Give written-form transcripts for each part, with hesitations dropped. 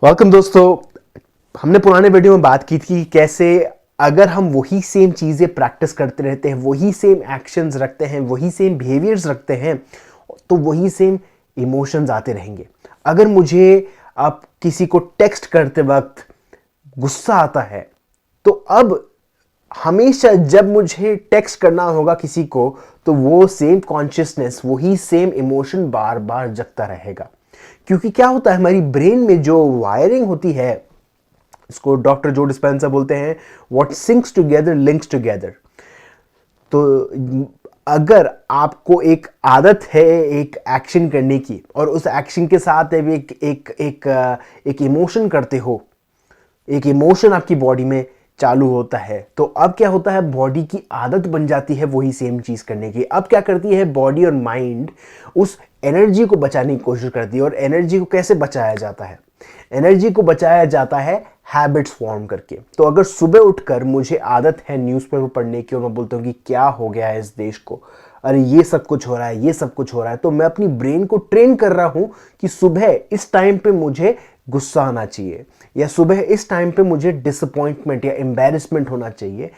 Welcome दोस्तों। हमने पुराने वीडियो में बात की थी कैसे अगर हम वही सेम चीज़ें प्रैक्टिस करते रहते हैं, वही सेम एक्शंस रखते हैं, वही सेम बिहेवियर्स रखते हैं, तो वही सेम इमोशंस आते रहेंगे। अगर मुझे आप किसी को टेक्स्ट करते वक्त गुस्सा आता है, तो अब हमेशा जब मुझे टेक्स्ट करना होगा किसी को, तो वो सेम कॉन्शियसनेस, वही सेम इमोशन बार बार जगता रहेगा। क्योंकि क्या होता है, हमारी ब्रेन में जो वायरिंग होती है, इसको डॉक्टर जो डिस्पेंसर बोलते हैं, what sinks together links together. तो अगर आपको एक आदत है एक एक्शन करने की, और उस एक्शन के साथ एक एक एक एक इमोशन करते हो, एक इमोशन आपकी बॉडी में चालू होता है, तो अब क्या होता है, बॉडी की आदत बन जाती है वही सेम चीज करने की। अब क्या करती है बॉडी और माइंड, उस एनर्जी को बचाने की कोशिश करती है। और एनर्जी को कैसे बचाया जाता है? एनर्जी को बचाया जाता है हैबिट्स फॉर्म करके। तो अगर सुबह उठकर मुझे आदत है न्यूज़पेपर पढ़ने की, और मैं बोलता हूँ कि क्या हो गया है इस देश को, अरे ये सब कुछ हो रहा है, ये सब कुछ हो रहा है, तो मैं अपनी ब्रेन को ट्रेन कर रहा हूं कि सुबह इस टाइम पे मुझे गुस्सा आना चाहिए, या सुबह इस टाइम पे मुझे डिसअपॉइंटमेंट या एम्बैरेसमेंट होना चाहिए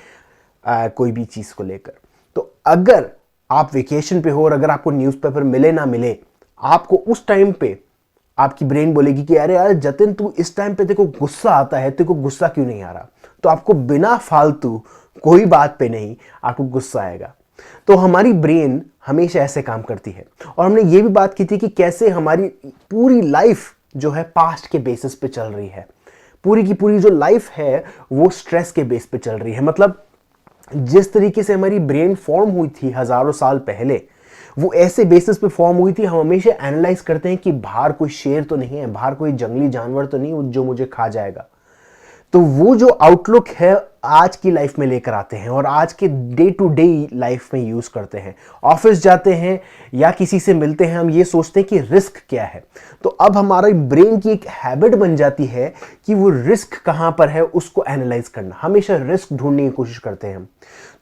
कोई भी चीज को लेकर। तो अगर आप वेकेशन पे हो और अगर आपको न्यूज़पेपर मिले ना मिले, आपको उस टाइम पे आपकी ब्रेन बोलेगी कि अरे यार जतिन, तू इस टाइम पे तेरे को गुस्सा आता है, तेरे को गुस्सा क्यों नहीं आ रहा? तो आपको बिना फालतू कोई बात पे नहीं, आपको गुस्सा आएगा। तो हमारी ब्रेन हमेशा ऐसे काम करती है। और हमने ये भी बात की थी कि कैसे हमारी पूरी लाइफ जो है पास्ट के बेसिस पे चल रही है। पूरी की पूरी जो लाइफ है वो स्ट्रेस के बेस पे चल रही है। मतलब जिस तरीके से हमारी ब्रेन फॉर्म हुई थी हजारों साल पहले, वो ऐसे बेसिस पे फॉर्म हुई थी। हम हमेशा एनालाइज करते हैं कि बाहर कोई शेर तो नहीं है, बाहर कोई जंगली जानवर तो नहीं जो मुझे खा जाएगा। तो वो जो आउटलुक है आज की लाइफ में लेकर आते हैं और आज के डे टू डे लाइफ में यूज करते हैं। ऑफिस जाते हैं या किसी से मिलते हैं, हम ये सोचते हैं कि रिस्क क्या है। तो अब हमारे ब्रेन की एक हैबिट बन जाती है कि वो रिस्क कहां पर है उसको एनालाइज करना। हमेशा रिस्क ढूंढने की कोशिश करते हैं हम।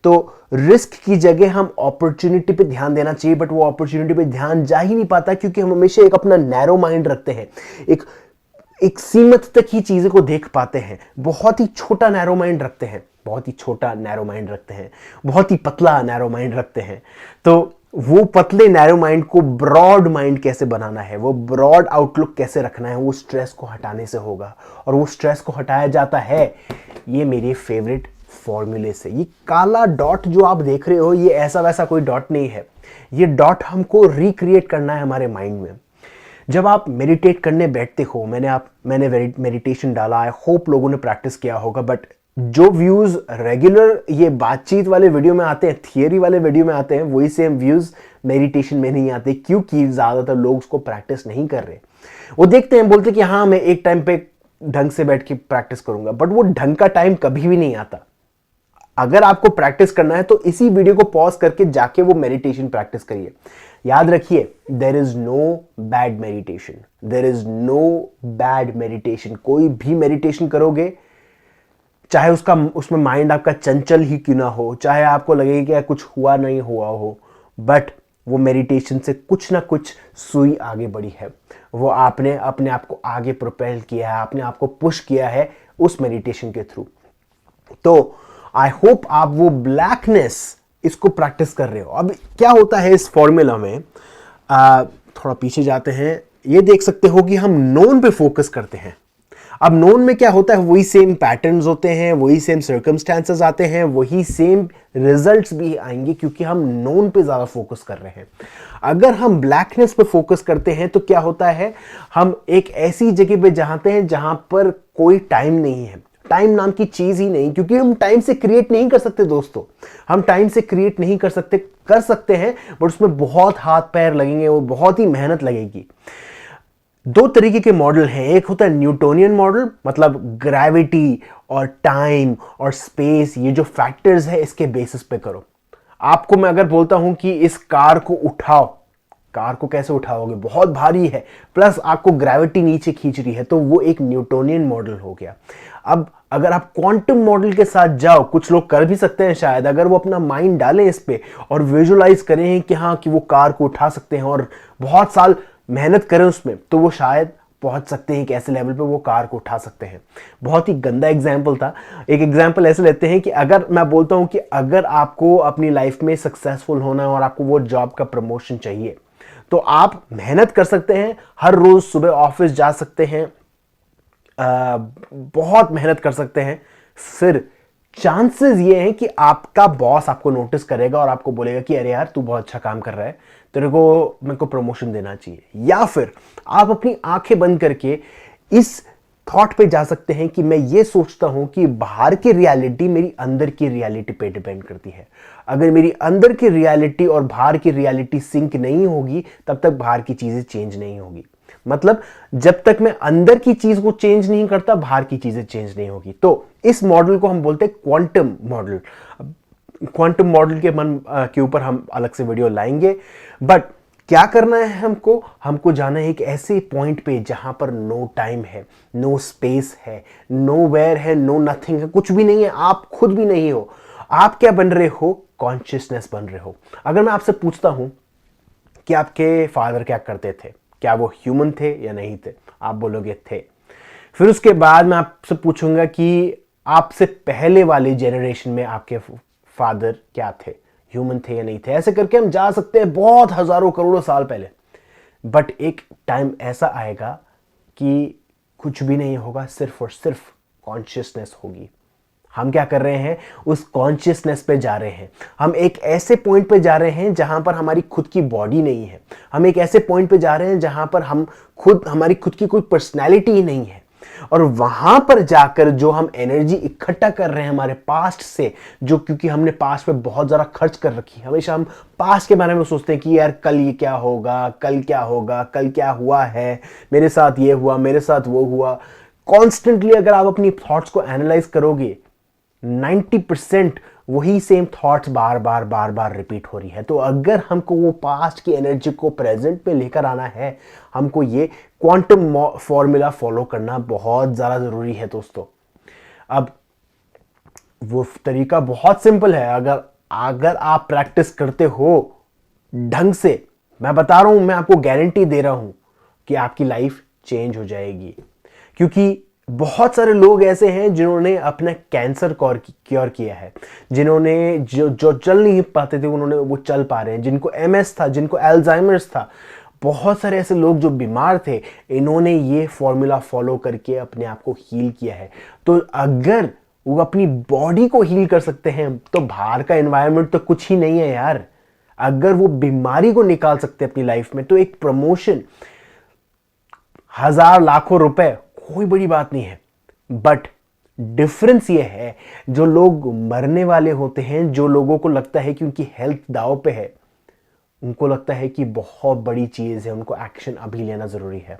तो रिस्क की जगह हम अपॉर्चुनिटी पे ध्यान देना चाहिए, बट वो अपॉर्चुनिटी पे ध्यान जा ही नहीं पाता, क्योंकि हम हमेशा एक अपना नैरो माइंड रखते हैं। एक सीमित तक ही चीजें को देख पाते हैं। बहुत ही छोटा नैरो माइंड रखते हैं, बहुत ही छोटा नैरो माइंड रखते हैं, बहुत ही पतला नैरो माइंड रखते हैं। तो वो पतले नैरो माइंड को ब्रॉड माइंड कैसे बनाना है, वो ब्रॉड आउटलुक कैसे रखना है, वो स्ट्रेस को हटाने से होगा। और वो स्ट्रेस को हटाया जाता है ये मेरे फेवरेट फॉर्मूले से। ये काला डॉट जो आप देख रहे हो, ये ऐसा वैसा कोई डॉट नहीं है। ये डॉट हमको रिक्रिएट करना है हमारे माइंड में। जब आप मेडिटेट करने बैठते हो, मैंने मेडिटेशन डाला है, होप लोगों ने प्रैक्टिस किया होगा, बट जो व्यूज रेगुलर ये बातचीत वाले वीडियो में आते हैं, थियरी वाले वीडियो में आते हैं, वही सेम व्यूज मेडिटेशन में नहीं आते, क्योंकि ज्यादातर लोग उसको प्रैक्टिस नहीं कर रहे। वो देखते हैं, बोलते कि हाँ मैं एक टाइम पे ढंग से बैठ के प्रैक्टिस करूंगा, बट वो ढंग का टाइम कभी भी नहीं आता। अगर आपको प्रैक्टिस करना है तो इसी वीडियो को पॉज करके जाके वो मेडिटेशन प्रैक्टिस करिए। याद रखिए, there is no bad meditation, there is no bad meditation. कोई भी मेडिटेशन करोगे, चाहे उसमें माइंड आपका चंचल ही क्यों ना हो, चाहे आपको लगे कि कुछ हुआ नहीं हुआ हो, बट वो मेडिटेशन से कुछ ना कुछ सुई आगे बढ़ी है। वो आपने अपने आप को आगे प्रोपेल किया है, आपने आपको पुश किया है उस मेडिटेशन के थ्रू। तो आई होप आप वो ब्लैकनेस इसको प्रैक्टिस कर रहे हो। अब क्या होता है इस फॉर्मूला में, थोड़ा पीछे जाते हैं, ये देख सकते हो कि हम नोन पे फोकस करते हैं। अब नोन में क्या होता है, वही सेम पैटर्न्स होते हैं, वही सेम सर्कमस्टेंसेस आते हैं, वही सेम रिजल्ट्स भी आएंगे, क्योंकि हम नोन पे ज्यादा फोकस कर रहे हैं। अगर हम ब्लैकनेस पे फोकस करते हैं तो क्या होता है, हम एक ऐसी जगह पे जाते हैं जहां पर कोई टाइम नहीं है, टाइम नाम की चीज ही नहीं, क्योंकि हम टाइम से क्रिएट नहीं कर सकते दोस्तों। हम टाइम से क्रिएट नहीं कर सकते हैं, बट उसमें बहुत हाथ पैर लगेंगे, वो बहुत ही मेहनत लगेगी। दो तरीके के मॉडल हैं। एक होता है न्यूटोनियन मॉडल, मतलब ग्रेविटी और टाइम और स्पेस, ये जो फैक्टर्स है इसके बेसिस पे करो। आपको मैं अगर बोलता हूं कि इस कार को उठाओ, कार को कैसे उठाओगे, बहुत भारी है, प्लस आपको ग्रेविटी नीचे खींच रही है, तो वो एक न्यूटोनियन मॉडल हो गया। अब अगर आप क्वांटम मॉडल के साथ जाओ, कुछ लोग कर भी सकते हैं शायद, अगर वो अपना माइंड डालें इस पे और विजुअलाइज करें कि हाँ कि वो कार को उठा सकते हैं और बहुत साल मेहनत करें उसमें, तो वो शायद पहुंच सकते हैं एक ऐसे लेवल पे वो कार को उठा सकते हैं। बहुत ही गंदा एग्जाम्पल था। एक एग्जाम्पल ऐसे लेते हैं कि अगर मैं बोलता हूं कि अगर आपको अपनी लाइफ में सक्सेसफुल होना है और आपको वो जॉब का प्रमोशन चाहिए, तो आप मेहनत कर सकते हैं, हर रोज सुबह ऑफिस जा सकते हैं, बहुत मेहनत कर सकते हैं। फिर चांसेस ये हैं कि आपका बॉस आपको नोटिस करेगा और आपको बोलेगा कि अरे यार तू बहुत अच्छा काम कर रहा है, तेरे को मेरे को प्रमोशन देना चाहिए। या फिर आप अपनी आंखें बंद करके इस थॉट पे जा सकते हैं कि मैं ये सोचता हूं कि बाहर की रियलिटी मेरी अंदर की रियलिटी पे डिपेंड करती है। अगर मेरी अंदर की रियलिटी और बाहर की रियलिटी सिंक नहीं होगी तब तक बाहर की चीजें चेंज नहीं होगी। मतलब जब तक मैं अंदर की चीज को चेंज नहीं करता बाहर की चीजें चेंज नहीं होगी। तो इस मॉडल को हम बोलते हैं क्वांटम मॉडल। क्वांटम मॉडल के ऊपर हम अलग से वीडियो लाएंगे। बट क्या करना है हमको जाना है एक ऐसे पॉइंट पे जहां पर नो टाइम है, नो स्पेस है, नो वेयर है, नो नथिंग है, कुछ भी नहीं है, आप खुद भी नहीं हो। आप क्या बन रहे हो? कॉन्शियसनेस बन रहे हो। अगर मैं आपसे पूछता हूं कि आपके फादर क्या करते थे, क्या वो ह्यूमन थे या नहीं थे? आप बोलोगे थे। फिर उसके बाद मैं आपसे पूछूंगा कि आपसे पहले वाले जनरेशन में आपके फादर क्या थे, ह्यूमन थे या नहीं थे? ऐसे करके हम जा सकते हैं बहुत हजारों करोड़ों साल पहले। बट एक टाइम ऐसा आएगा कि कुछ भी नहीं होगा, सिर्फ और सिर्फ कॉन्शियसनेस होगी। हम क्या कर रहे हैं? उस कॉन्शियसनेस पे जा रहे हैं। हम एक ऐसे पॉइंट पे जा रहे हैं जहां पर हमारी खुद की बॉडी नहीं है। हम एक ऐसे पॉइंट पे जा रहे हैं जहां पर हमारी खुद की कोई पर्सनैलिटी ही नहीं है। और वहां पर जाकर जो हम एनर्जी इकट्ठा कर रहे हैं हमारे पास्ट से, जो क्योंकि हमने पास्ट पे बहुत ज्यादा खर्च कर रखी है, हमेशा हम पास्ट के बारे में सोचते हैं कि यार कल ये क्या होगा, कल क्या होगा, कल क्या हुआ है, मेरे साथ ये हुआ, मेरे साथ वो हुआ। कॉन्स्टेंटली अगर आप अपनी थॉट्स को एनालाइज करोगे, 90% वही सेम थॉट्स बार बार बार बार रिपीट हो रही है। तो अगर हमको वो पास्ट की एनर्जी को प्रेजेंट में लेकर आना है, हमको ये क्वांटम फॉर्मूला फॉलो करना बहुत ज्यादा जरूरी है दोस्तों। अब वो तरीका बहुत सिंपल है। अगर आप प्रैक्टिस करते हो ढंग से, मैं बता रहा हूं, मैं आपको गारंटी दे रहा हूं कि आपकी लाइफ चेंज हो जाएगी। क्योंकि बहुत सारे लोग ऐसे हैं जिन्होंने अपना कैंसर क्योर किया है, जिन्होंने जो चल नहीं पाते थे उन्होंने वो चल पा रहे हैं, जिनको एमएस था, जिनको अल्जाइमर्स था, बहुत सारे ऐसे लोग जो बीमार थे, इन्होंने ये फॉर्मूला फॉलो करके अपने आप को हील किया है। तो अगर वो अपनी बॉडी को हील कर सकते हैं तो बाहर का एनवायरनमेंट तो कुछ ही नहीं है यार। अगर वो बीमारी को निकाल सकते हैं अपनी लाइफ में तो एक प्रमोशन, हजार लाखों रुपए कोई बड़ी बात नहीं है। बट डिफरेंस ये है, जो लोग मरने वाले होते हैं, जो लोगों को लगता है कि उनकी हेल्थ दांव पे है, उनको लगता है कि बहुत बड़ी चीज है, उनको एक्शन अभी लेना जरूरी है।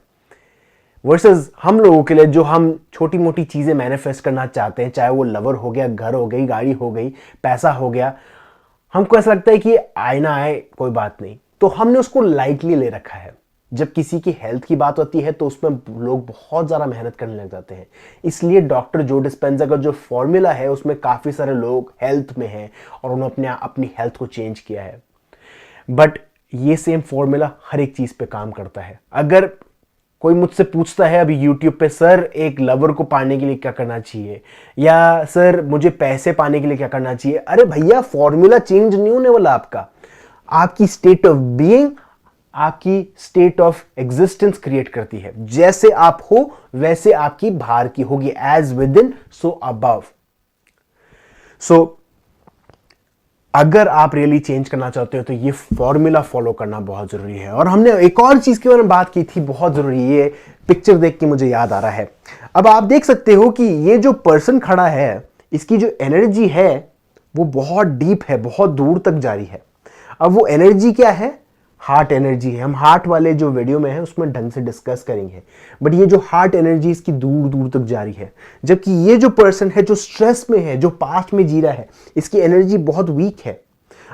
वर्सेस हम लोगों के लिए जो हम छोटी मोटी चीजें मैनिफेस्ट करना चाहते हैं, चाहे वो लवर हो गया, घर हो गई, गाड़ी हो गई, पैसा हो गया, हमको ऐसा लगता है कि आए ना आए कोई बात नहीं, तो हमने उसको लाइटली ले रखा है। जब किसी की हेल्थ की बात होती है तो उसमें लोग बहुत ज़्यादा मेहनत करने लग जाते हैं। इसलिए डॉक्टर जो डिस्पेंजा का जो फॉर्मूला है उसमें काफ़ी सारे लोग हेल्थ में हैं और उन्होंने अपनी हेल्थ को चेंज किया है। बट ये सेम फॉर्मूला हर एक चीज़ पे काम करता है। अगर कोई मुझसे पूछता है अभी यूट्यूब पे, सर एक लवर को पाने के लिए क्या करना चाहिए, या सर मुझे पैसे पाने के लिए क्या करना चाहिए, अरे भैया फॉर्मूला चेंज नहीं होने वाला आपका। आपकी स्टेट ऑफ बीइंग, आपकी स्टेट ऑफ एग्जिस्टेंस क्रिएट करती है। जैसे आप हो वैसे आपकी बाहर की होगी, एज विद इन सो अबव। सो अगर आप रियली चेंज करना चाहते हो तो ये फॉर्मूला फॉलो करना बहुत जरूरी है। और हमने एक और चीज के बारे में बात की थी, बहुत जरूरी, ये पिक्चर देख के मुझे याद आ रहा है। अब आप देख सकते हो कि ये जो पर्सन खड़ा है, इसकी जो एनर्जी है वो बहुत डीप है, बहुत दूर तक जा रही है। अब वो एनर्जी क्या है? हार्ट एनर्जी है। हम हार्ट वाले जो वीडियो में है उसमें ढंग से डिस्कस करेंगे। बट ये जो हार्ट एनर्जी इसकी दूर दूर तक जा रही है, जबकि ये जो पर्सन है जो स्ट्रेस में है, जो पास्ट में जी रहा है, इसकी एनर्जी बहुत वीक है।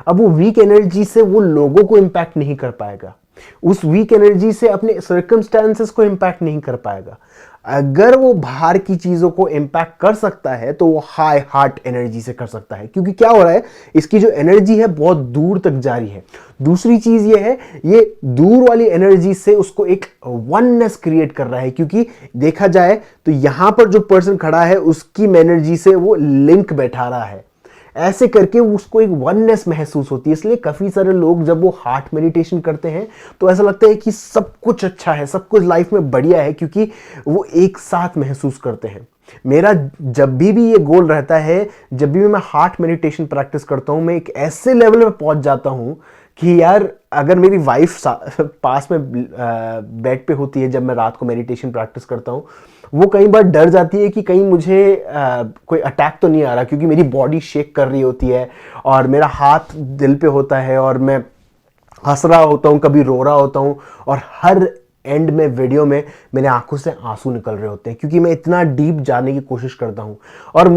अब वो वीक एनर्जी से वो लोगों को इंपैक्ट नहीं कर पाएगा। उस वीक एनर्जी से अपने सर्कमस्टेंसेस को इम्पैक्ट नहीं कर पाएगा। अगर वो बाहर की चीजों को इम्पैक्ट कर सकता है तो वो हाई हार्ट एनर्जी से कर सकता है, क्योंकि क्या हो रहा है, इसकी जो एनर्जी है बहुत दूर तक जा रही है। दूसरी चीज ये है, ये दूर वाली एनर्जी से उसको एक वननेस क्रिएट कर रहा है, क्योंकि देखा जाए तो यहां पर जो पर्सन खड़ा है उसकी एनर्जी से वो लिंक बैठा रहा है। ऐसे करके उसको एक वननेस महसूस होती है। इसलिए काफी सारे लोग जब वो हार्ट मेडिटेशन करते हैं तो ऐसा लगता है कि सब कुछ अच्छा है, सब कुछ लाइफ में बढ़िया है, क्योंकि वो एक साथ महसूस करते हैं। मेरा जब भी ये गोल रहता है, जब भी मैं हार्ट मेडिटेशन प्रैक्टिस करता हूं, मैं एक ऐसे लेवल पे पहुंच जाता हूं कि यार अगर मेरी वाइफ पास में बेड पे होती है जब मैं रात को मेडिटेशन प्रैक्टिस करता हूं, वो कई बार डर जाती है कि कहीं मुझे कोई अटैक तो नहीं आ रहा, क्योंकि मेरी बॉडी शेक कर रही होती है और मेरा हाथ दिल पे होता है और मैं हंस रहा होता हूँ, कभी रो रहा होता हूँ, और हर एंड में वीडियो में मेरे आंखों से आंसू निकल रहे होते हैं, क्योंकि मैं इतना डीप जाने की कोशिश करता हूँ। और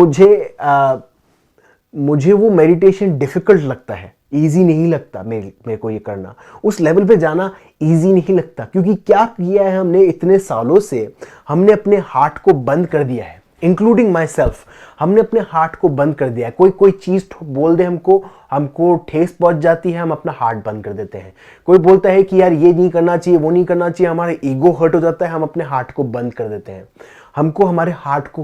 मुझे वो मेडिटेशन डिफिकल्ट लगता है, इजी नहीं लगता मेरे को ये करना, उस लेवल पे जाना इजी नहीं लगता। क्योंकि क्या किया है हमने इतने सालों से, हमने अपने हार्ट को बंद कर दिया है, इंक्लूडिंग माई सेल्फ। हमने अपने हार्ट को बंद कर दिया है। कोई चीज बोल दे हमको ठेस पहुंच जाती है, हम अपना हार्ट बंद कर देते हैं। कोई बोलता है कि यार ये नहीं करना चाहिए, वो नहीं करना चाहिए, हमारा ईगो हर्ट हो जाता है, हम अपने हार्ट को बंद कर देते हैं। हमको हमारे हार्ट को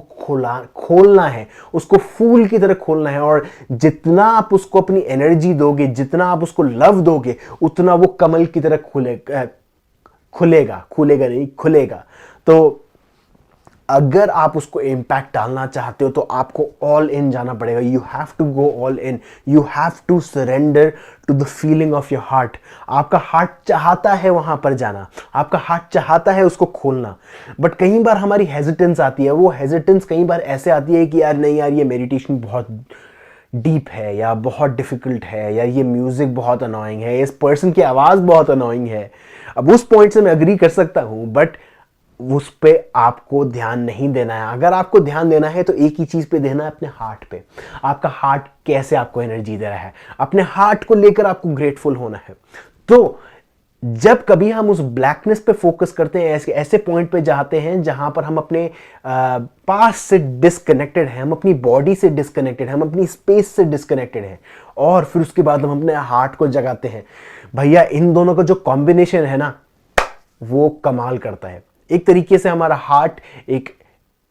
खोलना है, उसको फूल की तरह खोलना है, और जितना आप उसको अपनी एनर्जी दोगे, जितना आप उसको लव दोगे, उतना वो कमल की तरह खुलेगा। तो अगर आप उसको इम्पैक्ट डालना चाहते हो तो आपको ऑल इन जाना पड़ेगा। You have to go all in, you have to surrender to the feeling of your heart. आपका हार्ट चाहता है वहां पर जाना, आपका हार्ट चाहता है उसको खोलना, बट कई बार हमारी हेजिटेंस आती है। वो हेजिटेंस कई बार ऐसे आती है कि यार नहीं यार, ये मेडिटेशन बहुत डीप है, या बहुत डिफिकल्ट है, या ये म्यूजिक बहुत अनोइंग है, इस पर्सन की आवाज बहुत अनोइंग है। अब उस पॉइंट से मैं अग्री कर सकता हूं, बट उस पे आपको ध्यान नहीं देना है। अगर आपको ध्यान देना है तो एक ही चीज पे देना है, अपने हार्ट पे। आपका हार्ट कैसे आपको एनर्जी दे रहा है, अपने हार्ट को लेकर आपको ग्रेटफुल होना है। तो जब कभी हम उस ब्लैकनेस पे फोकस करते हैं, ऐसे पॉइंट पे जाते हैं जहां पर हम अपने पास से डिस्कनेक्टेड हैं, हम अपनी बॉडी से डिस्कनेक्टेड हैं, हम अपनी स्पेस से डिस्कनेक्टेड हैं, और फिर उसके बाद हम अपने हार्ट को जगाते हैं, भैया इन दोनों का जो कॉम्बिनेशन है ना, वो कमाल करता है। एक तरीके से हमारा हार्ट एक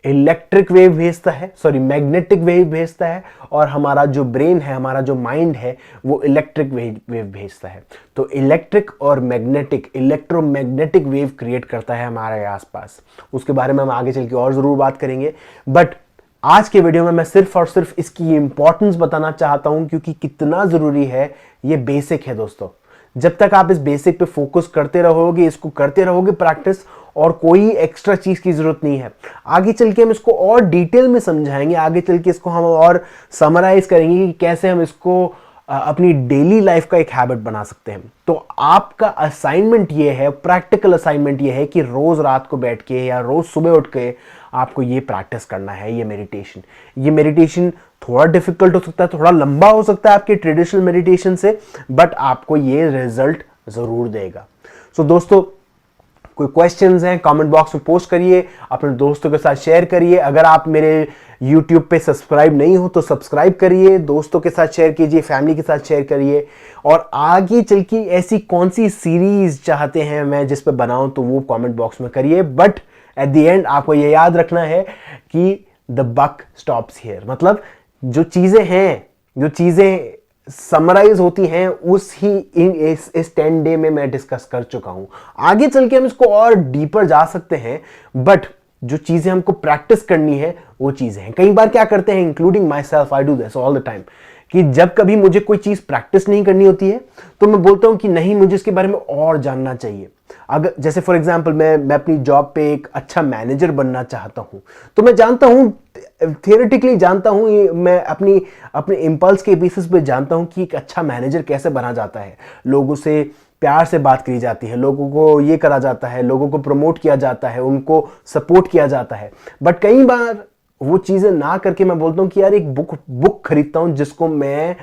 इलेक्ट्रिक वेव भेजता है, मैग्नेटिक वेव भेजता है, और हमारा जो ब्रेन है, हमारा जो माइंड है, वो इलेक्ट्रिक वेव भेजता है। तो इलेक्ट्रिक और मैग्नेटिक, इलेक्ट्रोमैग्नेटिक वेव क्रिएट करता है हमारे आसपास। उसके बारे में हम आगे चल के और जरूर बात करेंगे, बट आज के वीडियो में मैं सिर्फ और सिर्फ इसकी इंपॉर्टेंस बताना चाहता हूं, क्योंकि कितना जरूरी है। ये बेसिक है दोस्तों। जब तक आप इस बेसिक पे फोकस करते रहोगे, इसको करते रहोगे प्रैक्टिस, और कोई एक्स्ट्रा चीज की जरूरत नहीं है। आगे चल के हम इसको और डिटेल में समझाएंगे, आगे चल के इसको हम और समराइज करेंगे कि कैसे हम इसको अपनी डेली लाइफ का एक हैबिट बना सकते हैं। तो आपका असाइनमेंट ये है, प्रैक्टिकल असाइनमेंट ये है कि रोज रात को बैठ के या रोज सुबह उठ के आपको ये प्रैक्टिस करना है, ये मेडिटेशन थोड़ा डिफिकल्ट हो सकता है, थोड़ा लंबा हो सकता है आपके ट्रेडिशनल मेडिटेशन से, बट आपको ये रिजल्ट जरूर देगा। सो दोस्तों, कोई क्वेश्चंस हैं कमेंट बॉक्स में पोस्ट करिए, अपने दोस्तों के साथ शेयर करिए। अगर आप मेरे YouTube पे सब्सक्राइब नहीं हो तो सब्सक्राइब करिए, दोस्तों के साथ शेयर कीजिए, फैमिली के साथ शेयर करिए। और आगे चल के ऐसी कौन सी सीरीज चाहते हैं मैं जिस पे बनाऊं, तो वो कमेंट बॉक्स में करिए। बट एट द एंड आपको ये याद रखना है कि द बक स्टॉप्स हियर। मतलब जो चीजें समराइज होती हैं इस 10 डे में मैं डिस्कस कर चुका हूं। आगे चल के हम इसको और डीपर जा सकते हैं, बट जो चीजें हमको प्रैक्टिस करनी है वो चीजें हैं। कई बार क्या करते हैं, including my self, I do this all the time, कि जब कभी मुझे कोई चीज प्रैक्टिस नहीं करनी होती है तो मैं बोलता हूं कि नहीं, मुझे इसके बारे में और जानना चाहिए। अगर जैसे फॉर एग्जांपल मैं अपनी जॉब पे एक अच्छा मैनेजर बनना चाहता हूं, तो मैं जानता हूं, थियोरेटिकली जानता हूं, मैं अपने इंपल्स के बेसिस पे जानता हूं कि एक अच्छा मैनेजर कैसे बना जाता है। लोगों से प्यार से बात करी जाती है, लोगों को ये करा जाता है, लोगों को प्रमोट किया जाता है, उनको सपोर्ट किया जाता है। बट कई बार वो चीजें ना करके मैं बोलता हूं कि यार एक बुक खरीदता हूं जिसको मैं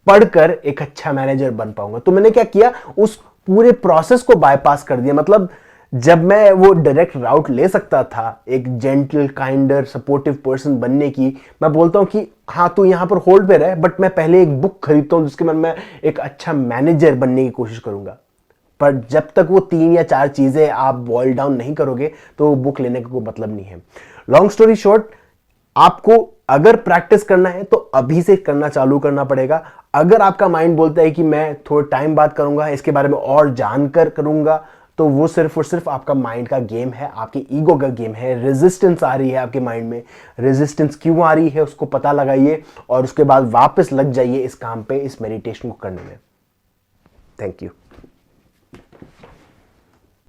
पढ़कर एक अच्छा मैनेजर बन पाऊंगा। तो मैंने क्या किया, उस पूरे प्रोसेस को बायपास कर दिया। मतलब जब मैं वो डायरेक्ट राउट ले सकता था एक जेंटल काइंडर सपोर्टिव पर्सन बनने की, मैं बोलता हूं कि हाँ तू यहां पर होल्ड पे रहे, बट मैं पहले एक बुक खरीदता हूं जिसके बाद मैं एक अच्छा मैनेजर बनने की कोशिश करूंगा। पर जब तक वो 3 या 4 चीजें आप बॉयल डाउन नहीं करोगे तो बुक लेने का कोई मतलब नहीं है। लॉन्ग स्टोरी शॉर्ट, आपको अगर प्रैक्टिस करना है तो अभी से करना चालू करना पड़ेगा। अगर आपका माइंड बोलता है कि मैं थोड़ा टाइम बाद करूंगा, इसके बारे में और जानकर करूंगा, तो वो सिर्फ और सिर्फ आपका माइंड का गेम है, आपके ईगो का गेम है। रेजिस्टेंस आ रही है आपके माइंड में, रेजिस्टेंस क्यों आ रही है उसको पता लगाइए और उसके बाद वापस लग जाइए इस काम पे, इस मेडिटेशन को करने में। Thank you.